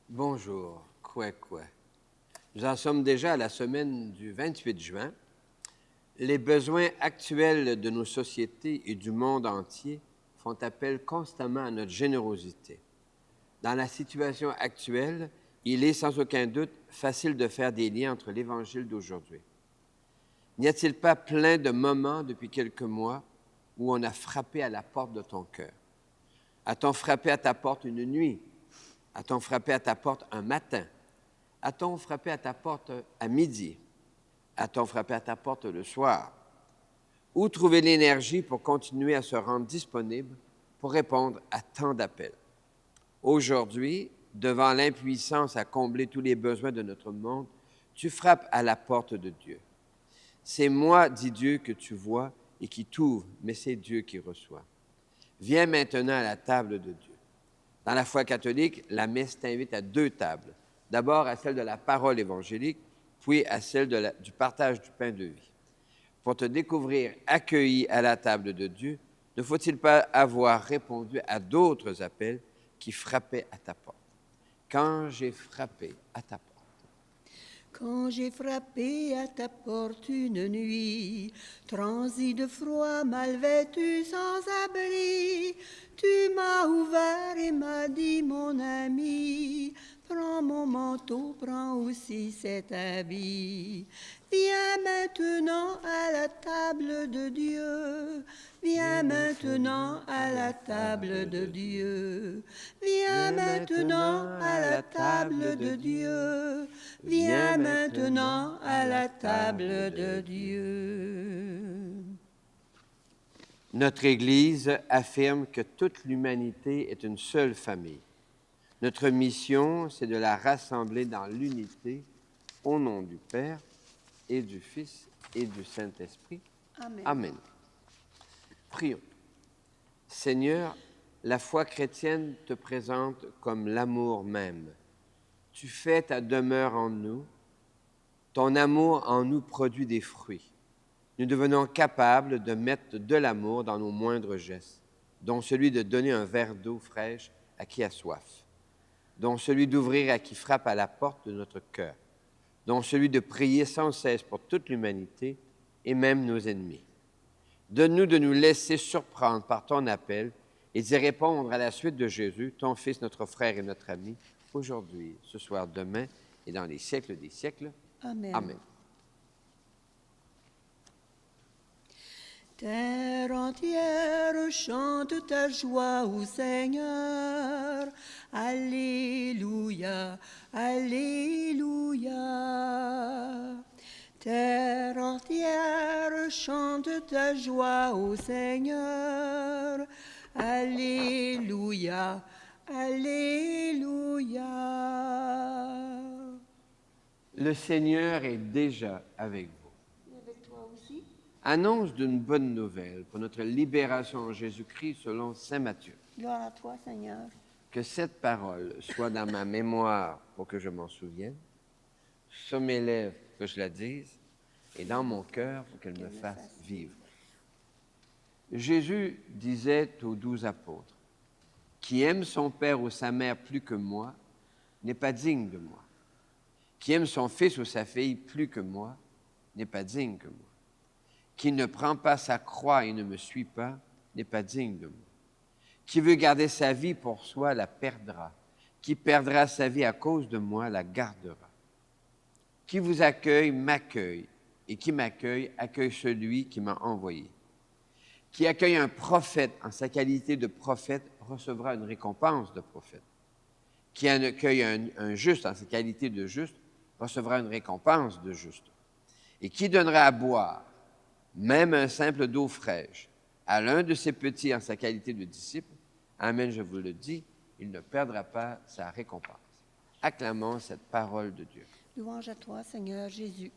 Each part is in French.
Bonjour, quoi. Nous en sommes déjà à la semaine du 28 juin. Les besoins actuels de nos sociétés et du monde entier font appel constamment à notre générosité. Dans la situation actuelle, il est sans aucun doute facile de faire des liens entre l'Évangile d'aujourd'hui. N'y a-t-il pas plein de moments depuis quelques mois où on a frappé à la porte de ton cœur? A-t-on frappé à ta porte une nuit? A-t-on frappé à ta porte un matin? A-t-on frappé à ta porte à midi? A-t-on frappé à ta porte le soir? Où trouver l'énergie pour continuer à se rendre disponible pour répondre à tant d'appels? Aujourd'hui, devant l'impuissance à combler tous les besoins de notre monde, tu frappes à la porte de Dieu. C'est moi, dit Dieu, que tu vois et qui t'ouvre, mais c'est Dieu qui reçoit. Viens maintenant à la table de Dieu. Dans la foi catholique, la messe t'invite à 2 tables. D'abord à celle de la parole évangélique, puis à celle du partage du pain de vie. Pour te découvrir accueilli à la table de Dieu, ne faut-il pas avoir répondu à d'autres appels qui frappaient à ta porte? Quand j'ai frappé à ta porte. Quand j'ai frappé à ta porte une nuit, transi de froid, mal vêtu, sans abri, tu m'as ouvert et m'as dit, mon ami, prends mon manteau, prends aussi cet habit. Viens maintenant à la table de Dieu. Viens maintenant à la table de Dieu. Viens maintenant à la table de Dieu. Viens maintenant à la table de Dieu. Notre Église affirme que toute l'humanité est une seule famille. Notre mission, c'est de la rassembler dans l'unité au nom du Père et du Fils et du Saint-Esprit. Amen. Amen. Prions. Seigneur, la foi chrétienne te présente comme l'amour même. Tu fais ta demeure en nous. Ton amour en nous produit des fruits. Nous devenons capables de mettre de l'amour dans nos moindres gestes, dont celui de donner un verre d'eau fraîche à qui a soif, dont celui d'ouvrir à qui frappe à la porte de notre cœur, dont celui de prier sans cesse pour toute l'humanité et même nos ennemis. Donne-nous de nous laisser surprendre par ton appel et d'y répondre à la suite de Jésus, ton Fils, notre frère et notre ami, aujourd'hui, ce soir, demain et dans les siècles des siècles. Amen. Amen. Terre entière chante ta joie au Seigneur. Alléluia, Alléluia. Terre entière chante ta joie au Seigneur. Alléluia, Alléluia. Le Seigneur est déjà avec vous. Avec toi aussi. Annonce d'une bonne nouvelle pour notre libération en Jésus-Christ selon saint Matthieu. Gloire à toi, Seigneur. Que cette parole soit dans ma mémoire pour que je m'en souvienne, sur mes lèvres pour que je la dise, et dans mon cœur pour qu'elle me fasse vivre. Jésus disait aux 12 apôtres, « Qui aime son père ou sa mère plus que moi n'est pas digne de moi. Qui aime son fils ou sa fille plus que moi n'est pas digne que moi. Qui ne prend pas sa croix et ne me suit pas n'est pas digne de moi. Qui veut garder sa vie pour soi la perdra. Qui perdra sa vie à cause de moi la gardera. Qui vous accueille m'accueille, et qui m'accueille accueille celui qui m'a envoyé. Qui accueille un prophète en sa qualité de prophète recevra une récompense de prophète. Qui accueille un juste en sa qualité de juste recevra une récompense de juste. Et qui donnera à boire, même un simple d'eau fraîche, à l'un de ses petits en sa qualité de disciple, amen, je vous le dis, il ne perdra pas sa récompense. Acclamons cette parole de Dieu. Louange à toi, Seigneur Jésus.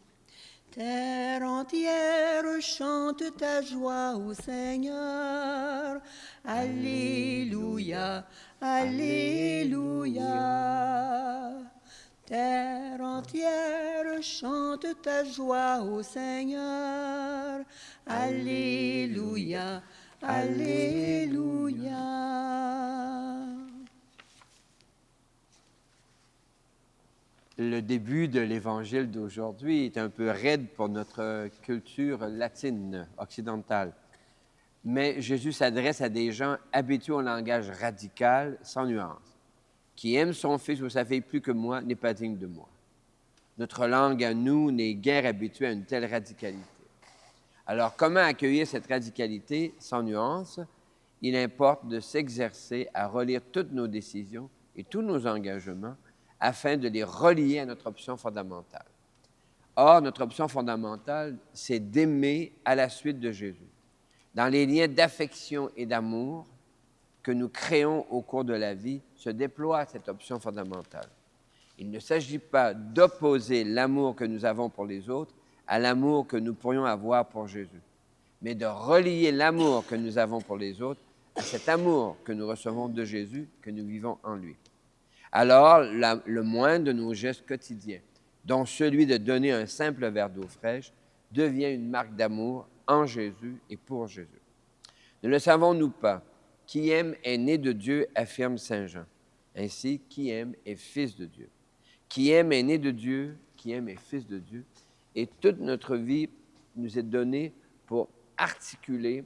Terre entière chante ta joie au Seigneur. Alléluia, Alléluia. Terre entière chante ta joie au Seigneur. Alléluia, Alléluia. Le début de l'Évangile d'aujourd'hui est un peu raide pour notre culture latine, occidentale. Mais Jésus s'adresse à des gens habitués au langage radical, sans nuance. Qui aime son fils ou sa fille plus que moi n'est pas digne de moi. Notre langue à nous n'est guère habituée à une telle radicalité. Alors, comment accueillir cette radicalité sans nuance? Il importe de s'exercer à relire toutes nos décisions et tous nos engagements afin de les relier à notre option fondamentale. Or, notre option fondamentale, c'est d'aimer à la suite de Jésus. Dans les liens d'affection et d'amour que nous créons au cours de la vie, se déploie cette option fondamentale. Il ne s'agit pas d'opposer l'amour que nous avons pour les autres à l'amour que nous pourrions avoir pour Jésus, mais de relier l'amour que nous avons pour les autres à cet amour que nous recevons de Jésus, que nous vivons en lui. Alors, le moindre de nos gestes quotidiens, dont celui de donner un simple verre d'eau fraîche, devient une marque d'amour en Jésus et pour Jésus. Ne le savons-nous pas? Qui aime est né de Dieu, affirme saint Jean. Ainsi, qui aime est fils de Dieu. Qui aime est né de Dieu, qui aime est fils de Dieu. Et toute notre vie nous est donnée pour articuler,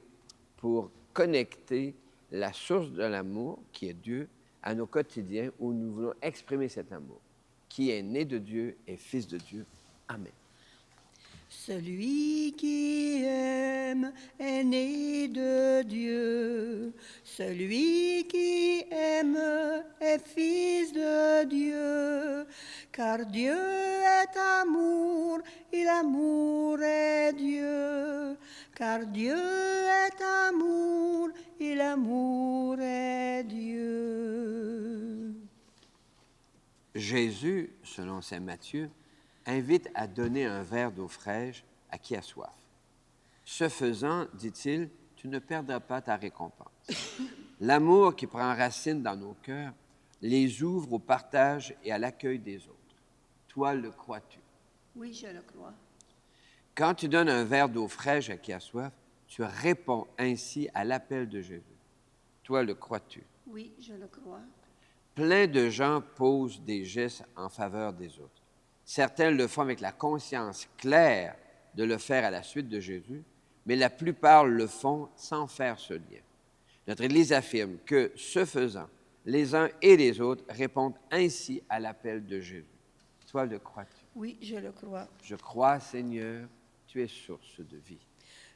pour connecter la source de l'amour, qui est Dieu, à nos quotidiens où nous voulons exprimer cet amour. Qui est né de Dieu est fils de Dieu. Amen. Celui qui aime est né de Dieu. Celui qui aime est fils de Dieu. Car Dieu est amour et l'amour est Dieu. Car Dieu est amour et l'amour est Dieu. Jésus, selon saint Matthieu, invite à donner un verre d'eau fraîche à qui a soif. Ce faisant, dit-il, tu ne perdras pas ta récompense. L'amour qui prend racine dans nos cœurs les ouvre au partage et à l'accueil des autres. Toi, le crois-tu? Oui, je le crois. Quand tu donnes un verre d'eau fraîche à qui a soif, tu réponds ainsi à l'appel de Jésus. Toi, le crois-tu? Oui, je le crois. Plein de gens posent des gestes en faveur des autres. Certains le font avec la conscience claire de le faire à la suite de Jésus, mais la plupart le font sans faire ce lien. Notre Église affirme que, ce faisant, les uns et les autres répondent ainsi à l'appel de Jésus. Toi, le crois-tu? Oui, je le crois. Je crois, Seigneur, tu es source de vie.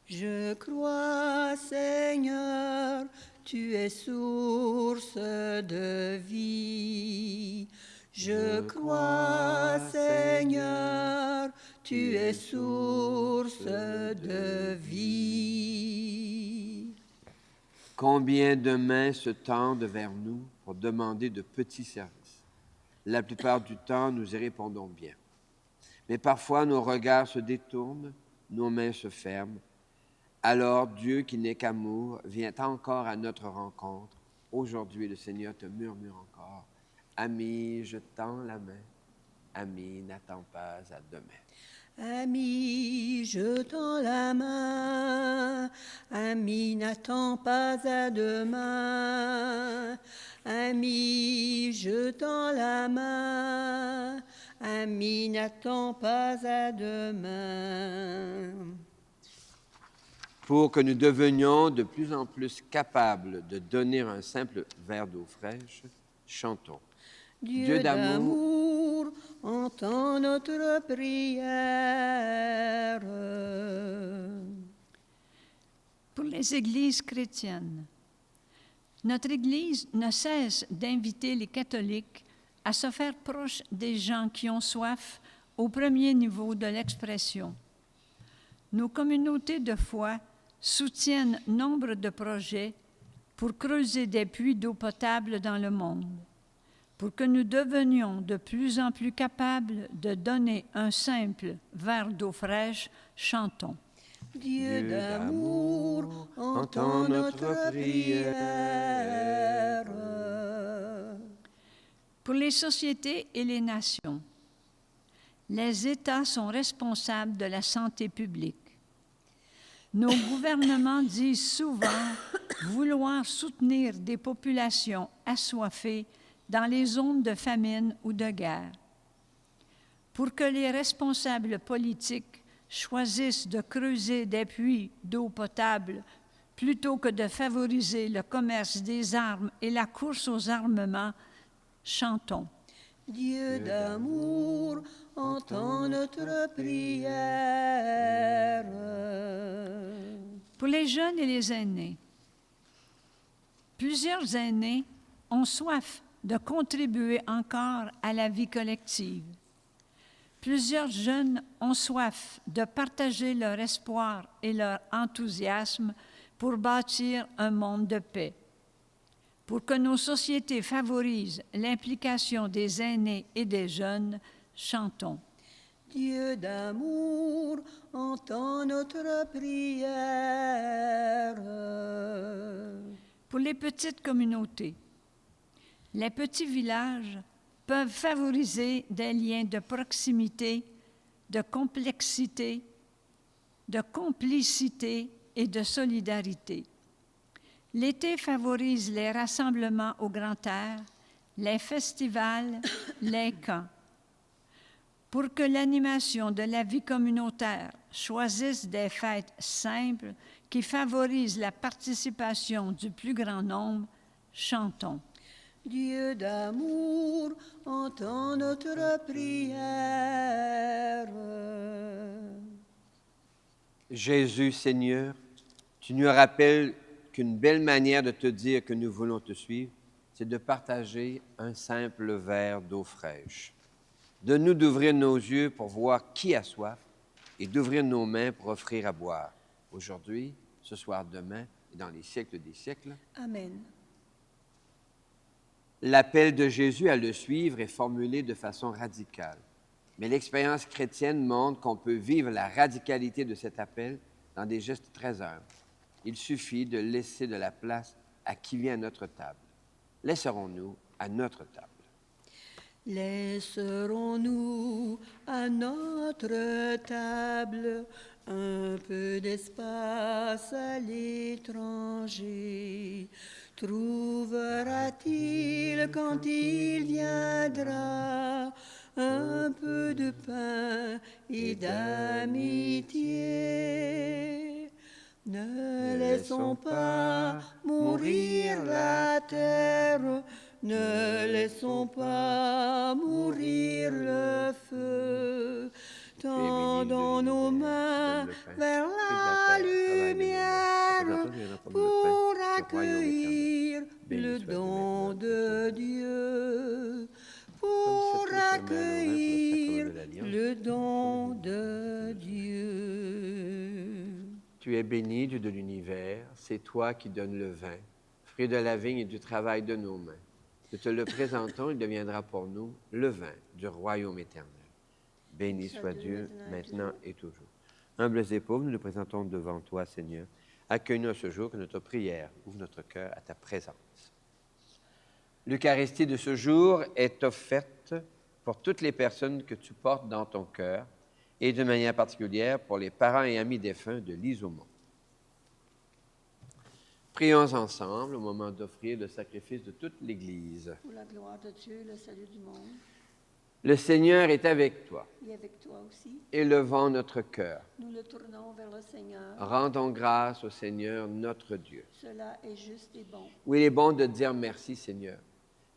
Je crois, Seigneur, tu es source de vie. Je crois, Seigneur, tu es source de vie. Combien de mains se tendent vers nous pour demander de petits services? La plupart du temps, nous y répondons bien. Mais parfois, nos regards se détournent, nos mains se ferment. Alors, Dieu, qui n'est qu'amour, vient encore à notre rencontre. Aujourd'hui, le Seigneur te murmure encore. Ami, je tends la main. Ami, n'attends pas à demain. Ami, je tends la main. Ami, n'attends pas à demain. Ami, je tends la main. Ami, n'attends pas à demain. Pour que nous devenions de plus en plus capables de donner un simple verre d'eau fraîche, chantons. Dieu d'amour, entends notre prière. Pour les églises chrétiennes, notre Église ne cesse d'inviter les catholiques à se faire proches des gens qui ont soif au premier niveau de l'expression. Nos communautés de foi soutiennent nombre de projets pour creuser des puits d'eau potable dans le monde. Pour que nous devenions de plus en plus capables de donner un simple verre d'eau fraîche, chantons. Dieu d'amour, entends notre prière. Pour les sociétés et les nations, les États sont responsables de la santé publique. Nos gouvernements disent souvent vouloir soutenir des populations assoiffées dans les zones de famine ou de guerre. pour que les responsables politiques choisissent de creuser des puits d'eau potable plutôt que de favoriser le commerce des armes et la course aux armements, chantons. Dieu d'amour, entends notre prière. Pour les jeunes et les aînés, plusieurs aînés ont soif de contribuer encore à la vie collective. Plusieurs jeunes ont soif de partager leur espoir et leur enthousiasme pour bâtir un monde de paix. Pour que nos sociétés favorisent l'implication des aînés et des jeunes, chantons. Dieu d'amour, entends notre prière. Pour les petites communautés, les petits villages peuvent favoriser des liens de proximité, de complexité, de complicité et de solidarité. L'été favorise les rassemblements au grand air, les festivals, les camps. Pour que l'animation de la vie communautaire choisisse des fêtes simples qui favorisent la participation du plus grand nombre, chantons. Dieu d'amour, entends notre prière. Jésus, Seigneur, tu nous rappelles qu'une belle manière de te dire que nous voulons te suivre, c'est de partager un simple verre d'eau fraîche. Donne-nous d'ouvrir nos yeux pour voir qui a soif et d'ouvrir nos mains pour offrir à boire. Aujourd'hui, ce soir, demain et dans les siècles des siècles. Amen. L'appel de Jésus à le suivre est formulé de façon radicale. Mais l'expérience chrétienne montre qu'on peut vivre la radicalité de cet appel dans des gestes très humbles. Il suffit de laisser de la place à qui vient à notre table. Laisserons-nous à notre table. Laisserons-nous à notre table un peu d'espace à l'étranger? Trouvera-t-il quand il viendra un peu de pain et d'amitié? Ne laissons pas mourir la terre, ne laissons pas mourir le feu. Tendons nos mains vers la lumière pour accueillir le don de Dieu, pour accueillir le don de Dieu. Tu es béni, Dieu de l'univers, c'est toi qui donnes le vin, fruit de la vigne et du travail de nos mains. Nous te le présentons, il deviendra pour nous le vin du royaume éternel. Béni soit Dieu, maintenant et toujours. Humbles et pauvres, nous nous présentons devant toi, Seigneur. Accueille-nous ce jour, que notre prière ouvre notre cœur à ta présence. L'Eucharistie de ce jour est offerte pour toutes les personnes que tu portes dans ton cœur et de manière particulière pour les parents et amis défunts de Lise Aumont. Prions ensemble au moment d'offrir le sacrifice de toute l'Église. Pour la gloire de Dieu, le salut du monde. Le Seigneur est avec toi. Et avec toi aussi. Élevons notre cœur. Nous le tournons vers le Seigneur. Rendons grâce au Seigneur notre Dieu. Cela est juste et bon. Oui, il est bon de dire merci, Seigneur,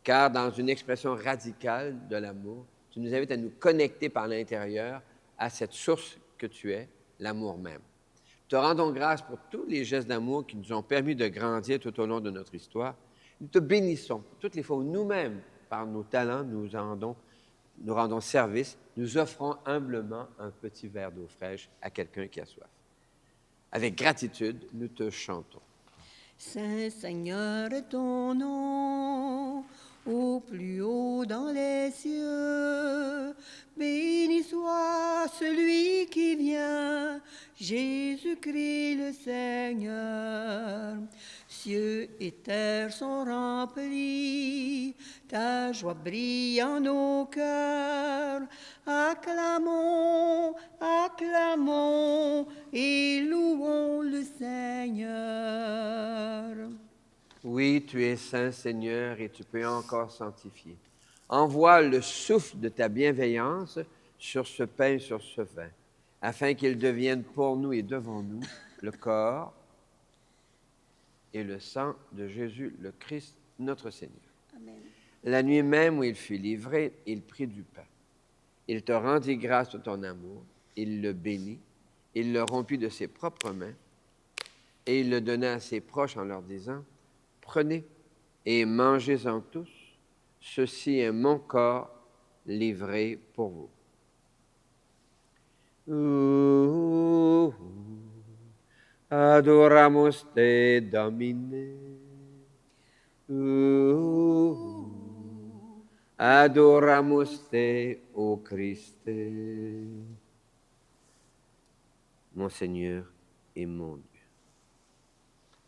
car dans une expression radicale de l'amour, tu nous invites à nous connecter par l'intérieur à cette source que tu es, l'amour même. Te rendons grâce pour tous les gestes d'amour qui nous ont permis de grandir tout au long de notre histoire. Nous te bénissons toutes les fois où nous-mêmes, par nos talents, nous rendons service, nous offrons humblement un petit verre d'eau fraîche à quelqu'un qui a soif. Avec gratitude, nous te chantons. Saint Seigneur est ton nom, au plus haut dans les cieux. Béni soit celui qui vient, Jésus-Christ le Seigneur. Cieux et terre sont remplis, ta joie brille en nos cœurs. Acclamons, acclamons et louons le Seigneur. Oui, tu es saint, Seigneur, et tu peux encore sanctifier. Envoie le souffle de ta bienveillance sur ce pain et sur ce vin, afin qu'ils deviennent pour nous et devant nous le corps et le sang de Jésus le Christ, notre Seigneur. Amen. La nuit même où il fut livré, il prit du pain. Il te rendit grâce de ton amour, il le bénit, il le rompit de ses propres mains, et il le donna à ses proches en leur disant, « Prenez et mangez-en tous, ceci est mon corps livré pour vous. » Adoramus te, Domine. Adoramus te, ô Christ. Mon Seigneur et mon Dieu.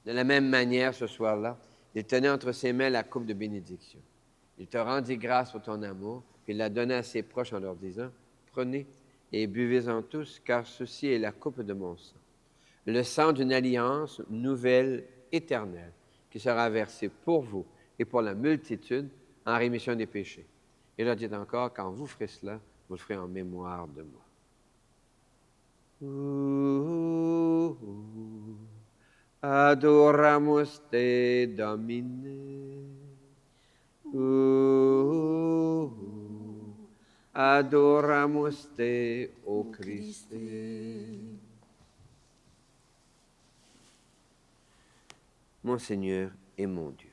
De la même manière, ce soir-là, il tenait entre ses mains la coupe de bénédiction. Il te rendit grâce pour ton amour, puis il la donna à ses proches en leur disant, « Prenez et buvez-en tous, car ceci est la coupe de mon sang, le sang d'une alliance nouvelle, éternelle, qui sera versé pour vous et pour la multitude en rémission des péchés. » Et là, dit encore, quand vous ferez cela, vous le ferez en mémoire de moi. Adoramus te, Domine. Adoramus te, ô Christ. Mon Seigneur et mon Dieu.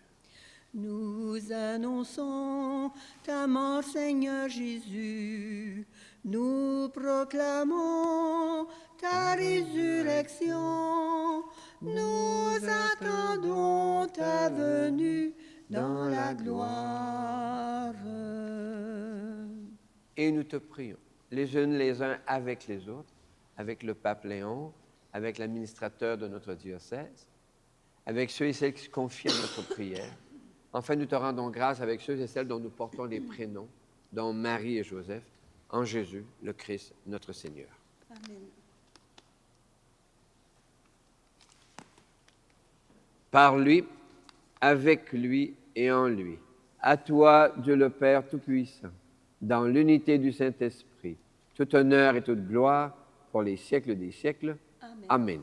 Nous annonçons ta mort, Seigneur Jésus. Nous proclamons ta résurrection. Nous attendons ta venue dans la gloire. Et nous te prions, les uns les uns avec les autres, avec le pape Léon, avec l'administrateur de notre diocèse, avec ceux et celles qui se confient à notre prière. Enfin, nous te rendons grâce avec ceux et celles dont nous portons les prénoms, dont Marie et Joseph, en Jésus, le Christ, notre Seigneur. Amen. Par lui, avec lui et en lui. À toi, Dieu le Père Tout-Puissant, dans l'unité du Saint-Esprit, tout honneur et toute gloire pour les siècles des siècles. Amen. Amen.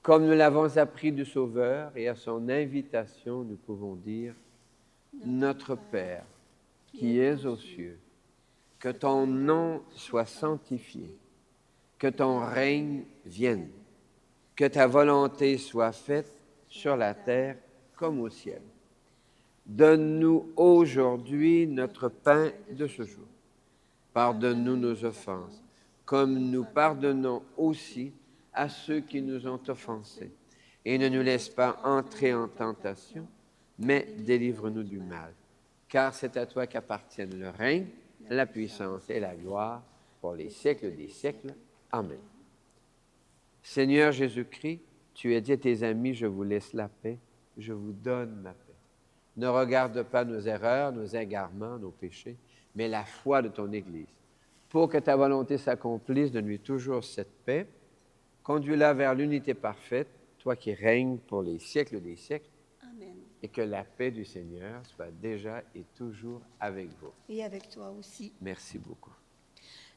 Comme nous l'avons appris du Sauveur et à son invitation, nous pouvons dire, Notre Père, qui es aux cieux, que ton nom soit sanctifié, que ton règne vienne, que ta volonté soit faite sur la terre comme au ciel. Donne-nous aujourd'hui notre pain de ce jour. Pardonne-nous nos offenses, comme nous pardonnons aussi à ceux qui nous ont offensés. Et ne nous laisse pas entrer en tentation, mais délivre-nous du mal. Car c'est à toi qu'appartiennent le règne, la puissance et la gloire pour les siècles des siècles. Amen. Seigneur Jésus-Christ, tu as dit à tes amis, je vous laisse la paix, je vous donne ma paix. Ne regarde pas nos erreurs, nos égarements, nos péchés, mais la foi de ton Église. Pour que ta volonté s'accomplisse, donne-lui toujours cette paix. Conduis-la vers l'unité parfaite, toi qui règnes pour les siècles des siècles. Amen. Et que la paix du Seigneur soit déjà et toujours avec vous. Et avec toi aussi. Merci beaucoup.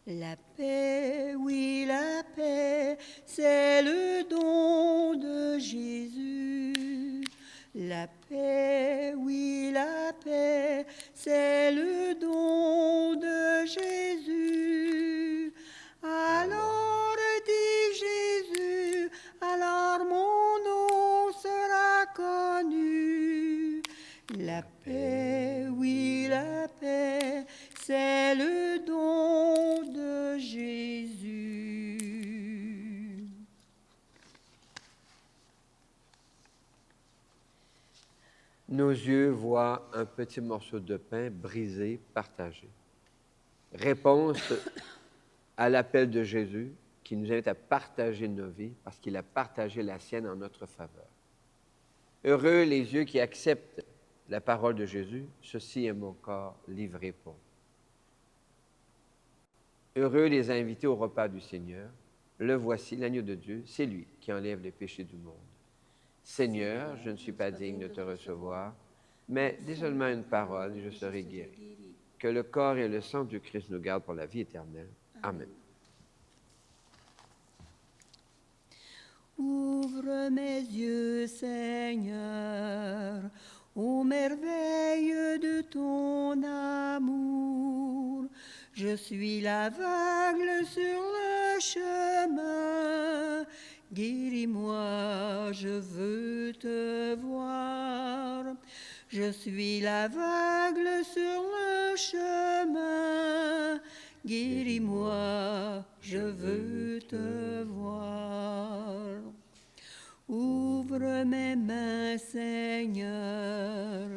La paix, oui, la paix, c'est le don de Jésus. La paix, oui, la paix, c'est le don de Jésus. Alors dit Jésus, alors mon nom sera connu. La paix, oui, la paix, c'est le don de Jésus. Nos yeux voient un petit morceau de pain brisé, partagé. Réponse à l'appel de Jésus qui nous invite à partager nos vies parce qu'il a partagé la sienne en notre faveur. Heureux les yeux qui acceptent la parole de Jésus, ceci est mon corps livré pour vous. Heureux les invités au repas du Seigneur, le voici, l'agneau de Dieu, c'est lui qui enlève les péchés du monde. Seigneur, je ne suis pas digne de te recevoir, Mais dis seulement une parole et je serai guéri. Que le corps et le sang du Christ nous gardent pour la vie éternelle. Amen. Ouvre mes yeux, Seigneur, aux merveilles de ton amour. Je suis l'aveugle sur le chemin. Guéris-moi, je veux te voir. Je suis l'aveugle sur le chemin. Guéris-moi, je veux te voir. Ouvre mes mains, Seigneur,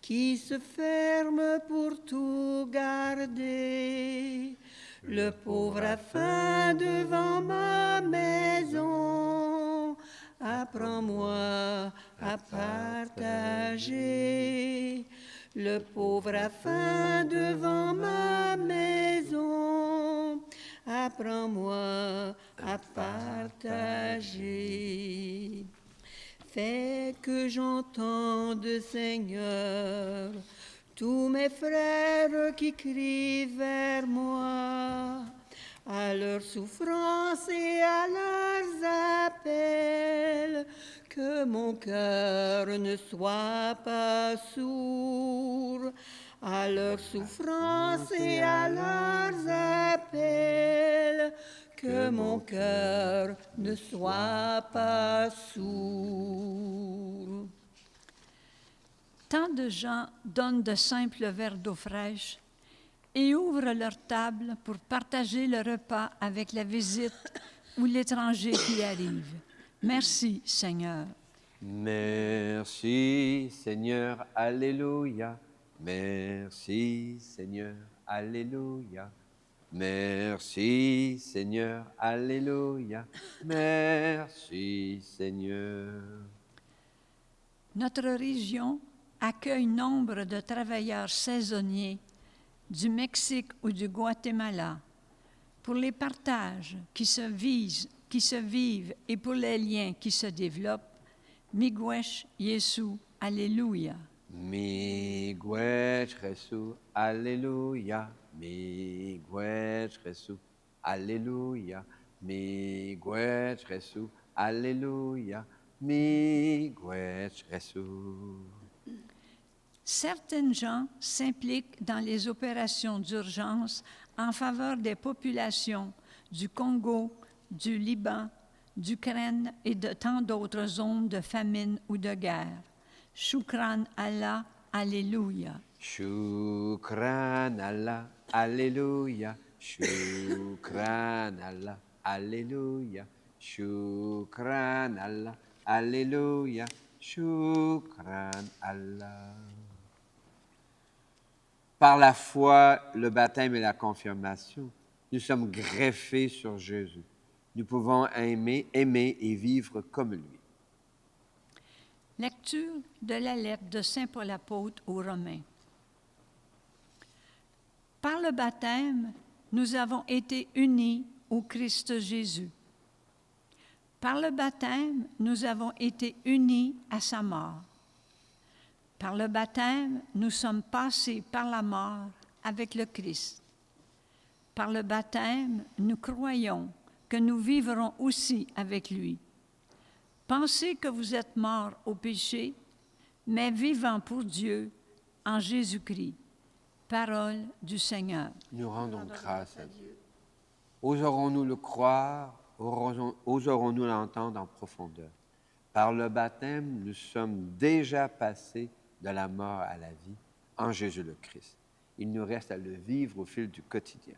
qui se ferment pour tout garder. Le pauvre a faim devant ma maison. Apprends-moi à partager. Le pauvre a faim devant ma maison. Apprends-moi à partager. Fais que j'entende, Seigneur, tous mes frères qui crient vers moi, à leur souffrance et à leurs appels, que mon cœur ne soit pas sourd, à leur souffrance et à leurs appels, que mon cœur ne soit pas sourd. Tant de gens donnent de simples verres d'eau fraîche et ouvrent leur table pour partager le repas avec la visite ou l'étranger qui arrive. Merci, Seigneur. Merci, Seigneur. Alléluia. Merci, Seigneur. Alléluia. Merci, Seigneur. Alléluia. Merci, Seigneur. Notre région accueille nombre de travailleurs saisonniers du Mexique ou du Guatemala. Pour les partages qui se vivent et pour les liens qui se développent, Miigwech Yesu, Alléluia. Miigwech Yesu, Alléluia. Miigwech Yesu, Alléluia. Miigwech Yesu, Alléluia. Miigwech Yesu. Certaines gens s'impliquent dans les opérations d'urgence en faveur des populations du Congo, du Liban, d'Ukraine et de tant d'autres zones de famine ou de guerre. Shukran Allah, Alléluia. Shukran Allah, Alléluia. Shukran Allah, Alléluia. Shukran Allah, Alléluia. Shukran Allah. Par la foi, le baptême et la confirmation, nous sommes greffés sur Jésus. Nous pouvons aimer et vivre comme lui. Lecture de la lettre de Saint Paul apôtre aux Romains. Par le baptême, nous avons été unis au Christ Jésus. Par le baptême, nous avons été unis à sa mort. Par le baptême, nous sommes passés par la mort avec le Christ. Par le baptême, nous croyons que nous vivrons aussi avec lui. Pensez que vous êtes morts au péché, mais vivants pour Dieu en Jésus-Christ. Parole du Seigneur. Nous rendons grâce à Dieu. Oserons-nous le croire? Oserons-nous l'entendre en profondeur? Par le baptême, nous sommes déjà passés de la mort à la vie en Jésus le Christ. Il nous reste à le vivre au fil du quotidien.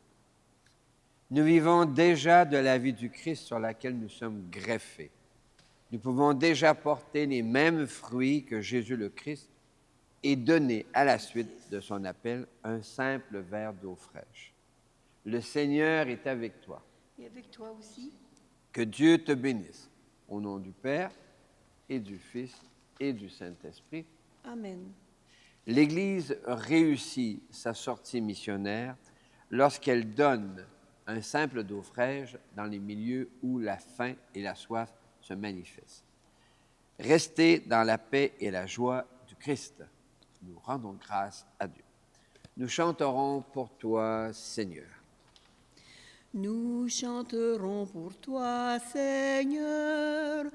Nous vivons déjà de la vie du Christ sur laquelle nous sommes greffés. Nous pouvons déjà porter les mêmes fruits que Jésus le Christ et donner à la suite de son appel un simple verre d'eau fraîche. Le Seigneur est avec toi. Et avec toi aussi. Que Dieu te bénisse. Au nom du Père et du Fils et du Saint-Esprit. Amen. L'Église réussit sa sortie missionnaire lorsqu'elle donne un simple d'eau fraîche dans les milieux où la faim et la soif se manifestent. Restez dans la paix et la joie du Christ. nous rendons grâce à Dieu. Nous chanterons pour toi, Seigneur. Nous chanterons pour toi, Seigneur,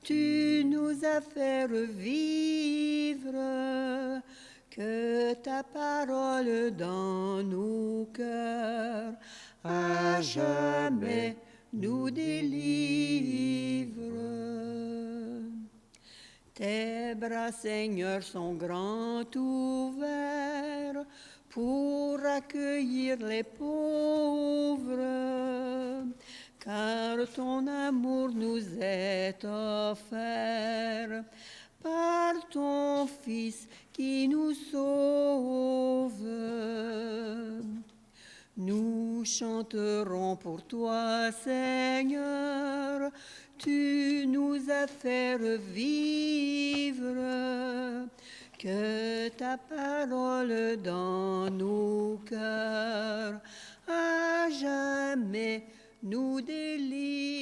tu nous as fait revivre, que ta parole dans nos cœurs à jamais nous délivre. Tes bras, Seigneur, sont grands ouverts pour accueillir les pauvres, car ton amour nous est offert par ton Fils qui nous sauve. Nous chanterons pour toi, Seigneur, tu nous as fait revivre, que ta parole dans nos cœurs à jamais nous délivre.